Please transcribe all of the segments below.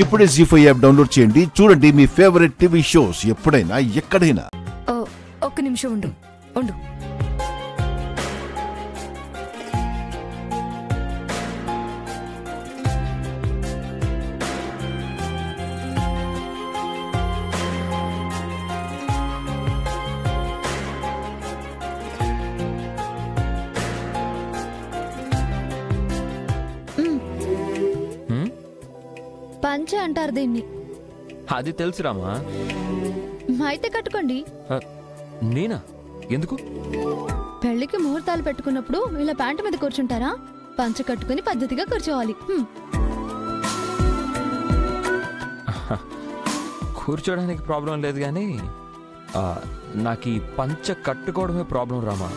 ఇప్పుడే జీ5 app download చేయండి. చూడండి మీ ఫేవరెట్ టీవీ షోస్ ఎప్పుడైనా ఎక్కడైనా. ఒక్క నిమిషం ఉండు. పంచె అంటారు దీన్ని. అది తెలుసురామా. అయితే కట్టుకోండి. నేనా? ఎందుకు? పెళ్లికి ముహూర్తాలు పెట్టుకున్నప్పుడు ఇలా ప్యాంటు మీద కూర్చుంటారా? పంచె కట్టుకుని పద్ధతిగా కూర్చోవాలి. కూర్చోడానికి ప్రాబ్లం లేదు కానీ నాకు ఈ పంచె కట్టుకోవడమే ప్రాబ్లం రామా.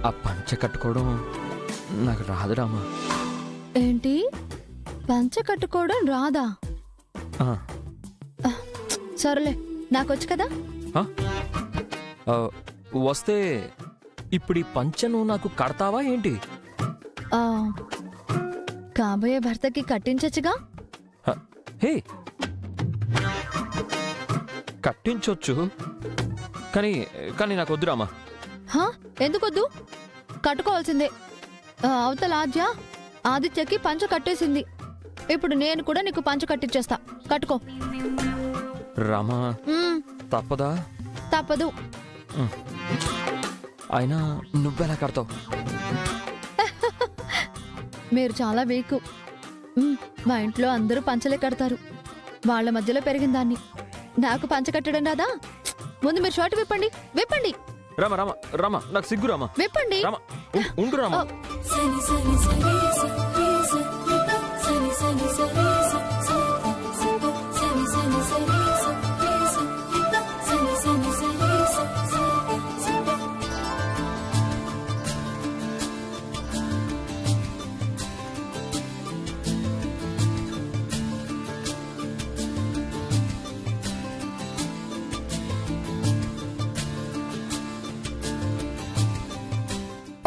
ఆ పంచె కట్టుకోవడం నాకు రాదు రామా. ఏంటి? పంచె కట్టుకోవడం రాదా? సరేలే, నాకొచ్చు కదా. వస్తే ఇప్పుడు ఈ పంచెను నాకు కడతావా ఏంటి? కాబోయే భర్తకి కట్టించచ్చుగా. హే, కట్టించొచ్చు కానీ కానీ నాకు వద్దురామా. ఎందుకొద్దు? కట్టుకోవాల్సిందే. అవతల ఆదిత్యకి పంచ కట్టేసింది. ఇప్పుడు నేను కూడా నీకు పంచ కట్టించేస్తా. కట్టుకో రామా. తప్పదా? తప్పదు. అయినా నువ్వెలా కడతావు? మీరు చాలా వీక్. మా ఇంట్లో అందరూ పంచలే కడతారు. వాళ్ళ మధ్యలో పెరిగిన దాన్ని. నాకు పంచ కట్టడం రాదా? ముందు మీరు షర్ట్ విప్పండి. విప్పండి రామా. రామా రామా నాకు సిగ్గు రామా. విప్పండి. రామా ఉండు రామా.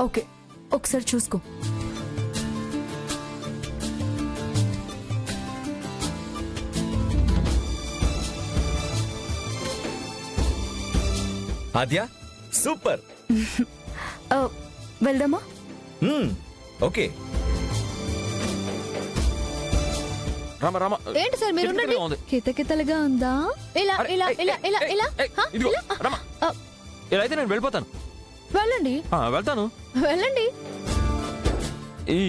ఓకే, ఒకసారి చూసుకో. ఆద్యా, సూపర్. వెళ్దామా? ఓకే. రామా రామా. ఏంటి సార్ మీరు కితకితలుగా ఉందా? ఇలా ఇలా ఇలా ఇలా ఇలా రామా. ఇలా అయితే నేను వెళ్ళిపోతాను. వెళ్ళండి. వెళ్తాను. వెళ్ళండి.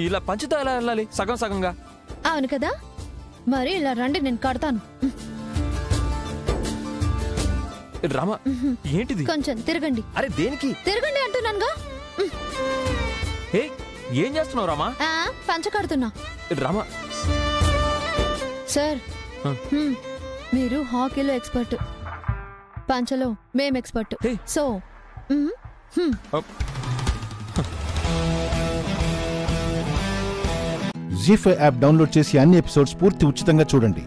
ఇలా పంచుతో ఎలా వెళ్ళాలి? సగం సగంగా. అవును కదా, మరి ఇలా రండి, నేను కడతాను. రామా ఏంటిది? కొంచెం తిరగండి. అరే దేనికి? తిరగండి అంటున్నానుగా. ఏం చేస్తున్నావు రామా? పంచ కడుతున్నా. రామా సార్, మీరు హాకీలో ఎక్స్పర్ట్, పంచలో మేం ఎక్స్పర్ట్. సో జీ5 యాప్ డౌన్లోడ్ చేసి అన్ని ఎపిసోడ్స్ పూర్తి ఉచితంగా చూడండి.